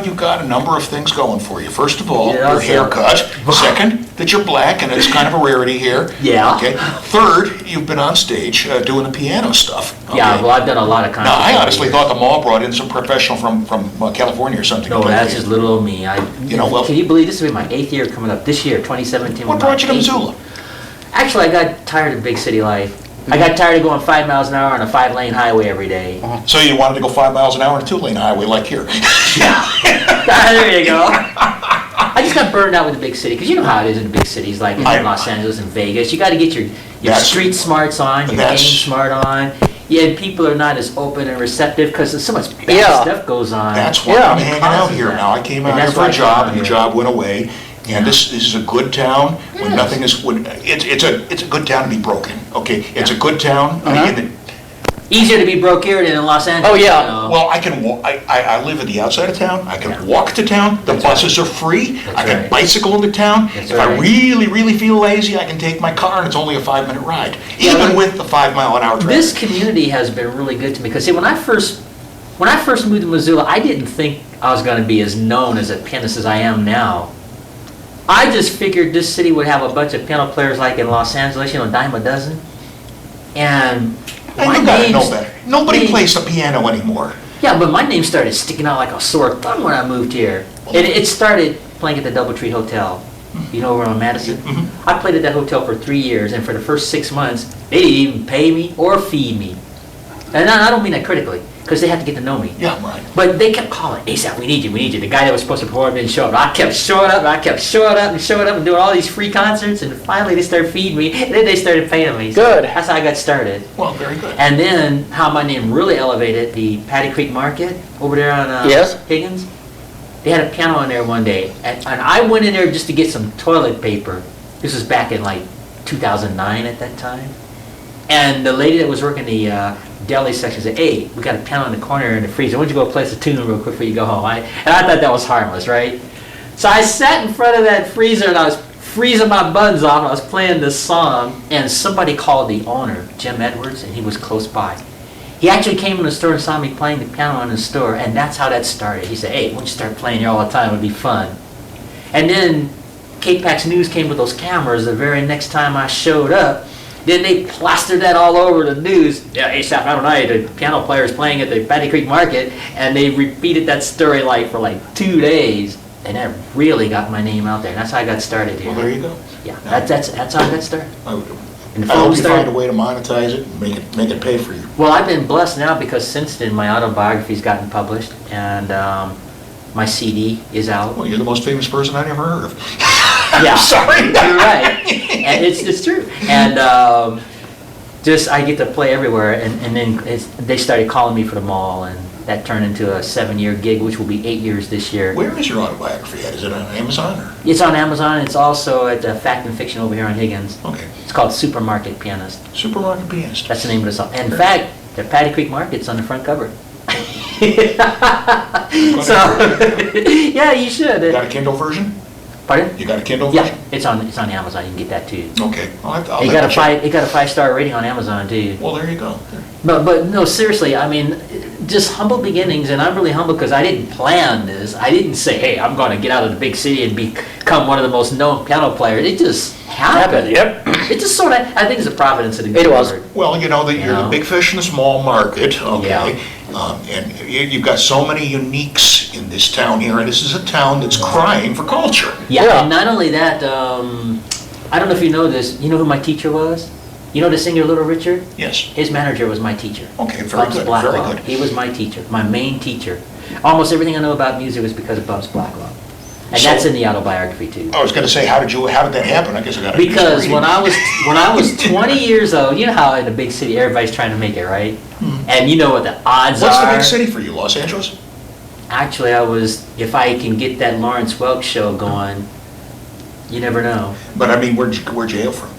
You've got a number of things going for you. First of all, Yeah, your haircut. Second, that you're black, and it's kind of a rarity here. Yeah. Okay. Third, you've been on stage doing the piano stuff. Okay? Yeah, well, I've done a lot of concerts. Now, I over honestly the thought the mall brought in some professional from California or something. No, that's just little old me. Well- Can you believe this will be my 8th year coming up this year, 2017? What brought you to Missoula? Actually, I got tired of big city life. I got tired of going 5 miles an hour on a 5-lane highway every day. So you wanted to go 5 miles an hour on a 2-lane highway like here. There you go. I just got burned out with the big city, because you know how it is in the big cities, like in Los Angeles and Vegas. You got to get your street smarts on, your game smart on. Yeah, people are not as open and receptive because so much bad stuff goes on. That's why I'm hanging out here now. I came out here for a job, and the job went away. And this is a good town when nothing is. It's a good town to be broken. Okay, it's a good town. Easier to be broke here than in Los Angeles. Oh yeah. Well, I can walk. I live at the outside of town. I can walk to town. The buses are free. I can bicycle into town. If I really feel lazy, I can take my car, and it's only a 5-minute ride, even with the 5-mile-an-hour traffic. This community has been really good to me because see, when I first moved to Missoula, I didn't think I was going to be as known as a pianist as I am now. I just figured this city would have a bunch of piano players like in Los Angeles, dime a dozen. And you gotta know better. Nobody plays the piano anymore. Yeah, but my name started sticking out like a sore thumb when I moved here. It started playing at the Doubletree Hotel. You know where I'm Madison? I played at that hotel for 3 years, and for the first 6 months, they didn't even pay me or feed me. And I don't mean that critically, because they had to get to know me. Yeah, right. But they kept calling, "Asaph, we need you, we need you." The guy that was supposed to perform didn't show up. I kept showing up, and I kept showing up and doing all these free concerts, and finally they started feeding me, and then they started paying me. So Good. That's how I got started. Well, very good. And then how my name really elevated, the Patty Creek Market over there on Higgins. They had a piano in there one day, and I went in there just to get some toilet paper. This was back in like 2009 at that time. And the lady that was working the deli section said, "Hey, we got a piano in the corner in the freezer. Why don't you go play us a tune real quick before you go home?" And I thought that was harmless, right? So I sat in front of that freezer and I was freezing my buns off. I was playing this song, and somebody called the owner, Jim Edwards, and he was close by. He actually came in the store and saw me playing the piano in the store, and that's how that started. He said, "Hey, why don't you start playing here all the time? It'd be fun." And then K-Pax News came with those cameras the very next time I showed up. Then they plastered that all over the news. Yeah, Asaph, I don't know, the piano player's playing at the Patty Creek Market, and they repeated that story for 2 days, and that really got my name out there. And that's how I got started here. Well, there you go. Yeah, that's how I got started. I And the hope film you started. find a way to monetize it and make it pay for you. Well, I've been blessed now because since then my autobiography's gotten published, and my CD is out. Well, you're the most famous person I've ever heard of. Yeah, Sorry. you're right, and it's true. And just I get to play everywhere, and then they started calling me for the mall, and that turned into a 7-year gig, which will be 8 years this year. Where is your autobiography at? Is it on Amazon or? It's on Amazon. It's also at Fact and Fiction over here on Higgins. Okay. It's called Supermarket Pianist. Supermarket Pianist. That's the name of the song. In fact, the Patty Creek Market's on the front cover. So, yeah, you should. You got a Kindle version? Pardon? You got a Kindle Yeah, version? it's on Amazon. You can get that too. Okay. I'll It have got a to check. it got a 5-star rating on Amazon too. Well, there you go. But no, seriously, I mean, just humble beginnings, and I'm really humble because I didn't plan this. I didn't say, hey, I'm going to get out of the big city and become one of the most known piano players. It just happened. Yep. It just sort of, I think it's a providence of the It was. word. Well, you know that you're the big fish in the small market, okay? Yeah. And you've got so many uniques in this town here, and this is a town that's crying for culture. Yeah, Yeah. and not only that, I don't know if you know this. You know who my teacher was? You know the singer Little Richard? Yes. His manager was my teacher. Okay, very Bumps good, Blackwell. very good. He was my teacher, my main teacher. Almost everything I know about music was because of Bumps Blackwell. And So- that's in the autobiography too. I was going to say, how did that happen? I guess I got to. Because when I was 20 years old, you know how in a big city everybody's trying to make it, right? And you know what the odds What's are. the big city for you? Los Angeles? Actually, if I can get that Lawrence Welk show going, you never know. But I mean, where'd you hail from?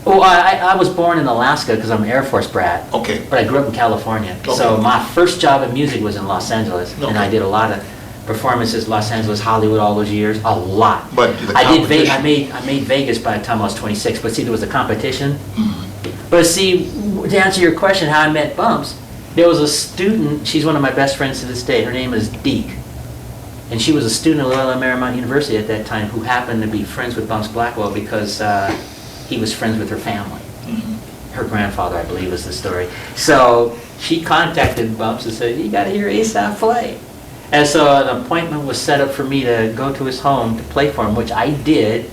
Well, I was born in Alaska because I'm an Air Force brat. Okay. But I grew up in California. So Okay. my first job in music was in Los Angeles. And I Okay. did a lot of performances, Los Angeles, Hollywood, all those years. A lot. But the I did Vegas. competition- I made Vegas by the time I was 26. But see, there was a competition. Mm-hmm. But see, to answer your question, how I met Bumps, there was a student. She's one of my best friends to this day. Her name is Deke. And she was a student at Loyola Marymount University at that time who happened to be friends with Bumps Blackwell because he was friends with her family. Her grandfather, I believe, was the story. So she contacted Bumps and said, you got to hear Asaph play. And so an appointment was set up for me to go to his home to play for him, which I did.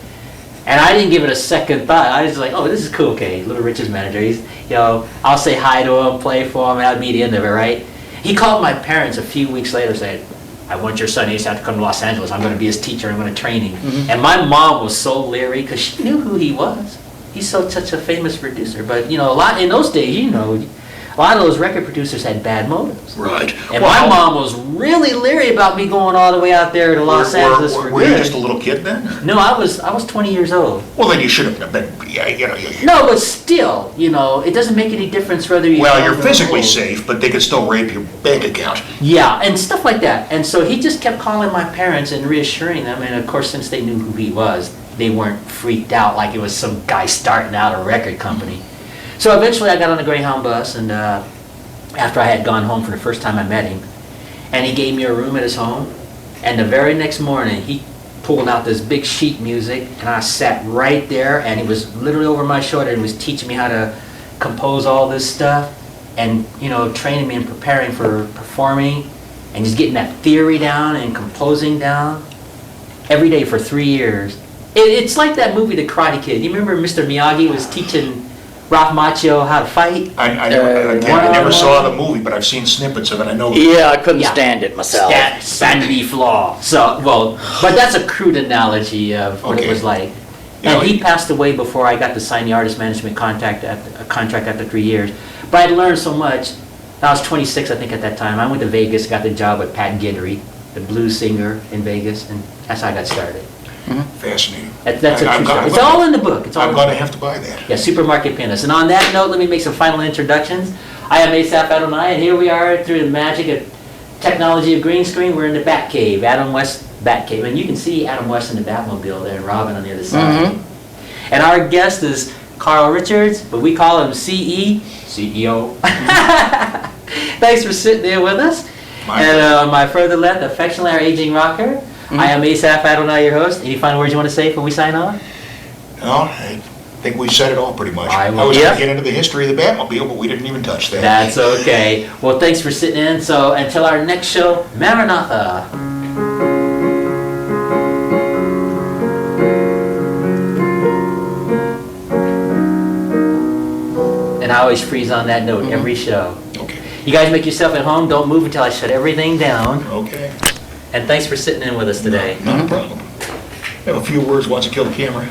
And I didn't give it a second thought. I was like, oh, this is cool, okay. Little Rich's manager. He's, I'll say hi to him, play for him, and that'd be the end of it, right? He called my parents a few weeks later and said, I want your son Asaph to come to Los Angeles. I'm going to be his teacher. I'm going to train him. And my mom was so leery because she knew who he was. He's such a famous producer. But, a lot in those days, a lot of those record producers had bad motives. Right. And my mom was really leery about me going all the way out there to Los Angeles for Were you good. just a little kid then? No, I was 20 years old. Well, then you should have been, No, but still, it doesn't make any difference whether you. Well, you're physically safe, but they could still rape your bank account. Yeah, and stuff like that. And so he just kept calling my parents and reassuring them. And of course, since they knew who he was, they weren't freaked out like it was some guy starting out a record company. So eventually I got on a Greyhound bus, and after I had gone home for the first time, I met him. And he gave me a room at his home. And the very next morning, he pulled out this big sheet music, and I sat right there, and he was literally over my shoulder and was teaching me how to compose all this stuff, and training me and preparing for performing, and just getting that theory down and composing down every day for 3 years. It's like that movie, The Karate Kid. You remember Mr. Miyagi was teaching Ralph Macchio how to fight? I never saw the movie, but I've seen snippets of it. I know. Yeah, I couldn't Yeah. stand it myself. Sandy Flaw. So, but that's a crude analogy of what it Okay. was like. You know, And he passed away before I got to sign the artist management contract after 3 years. But I'd learned so much. I was 26, I think, at that time. I went to Vegas, got the job with Pat Guidry, the blues singer in Vegas, and that's how I got started. Fascinating. That's a I'm true gonna- story. It's all in the book. It's all I'm in going to have to buy that. Yeah, Supermarket Pianist. And on that note, let me make some final introductions. I am Asaph Adonai, and here we are through the magic of technology of green screen. We're in the Bat Cave, Adam West Bat Cave. And you can see Adam West in the Batmobile there, and Robin on the other side. And our guest is Carl Richards, but we call him CEO. Thanks for sitting there with us. My And on my further left, affectionately our aging rocker, I am Asaph, your host. Any final words you want to say before we sign off? No, I think we said it all pretty much. I I will- was going yeah. to get into the history of the Batmobile, but we didn't even touch that. That's okay. Well, thanks for sitting in. So until our next show, Maranatha. And I always freeze on that note every show. Okay. You guys make yourself at home. Don't move until I shut everything down. Okay. And thanks for sitting in with us today. Not a problem. I have a few words once I kill the camera.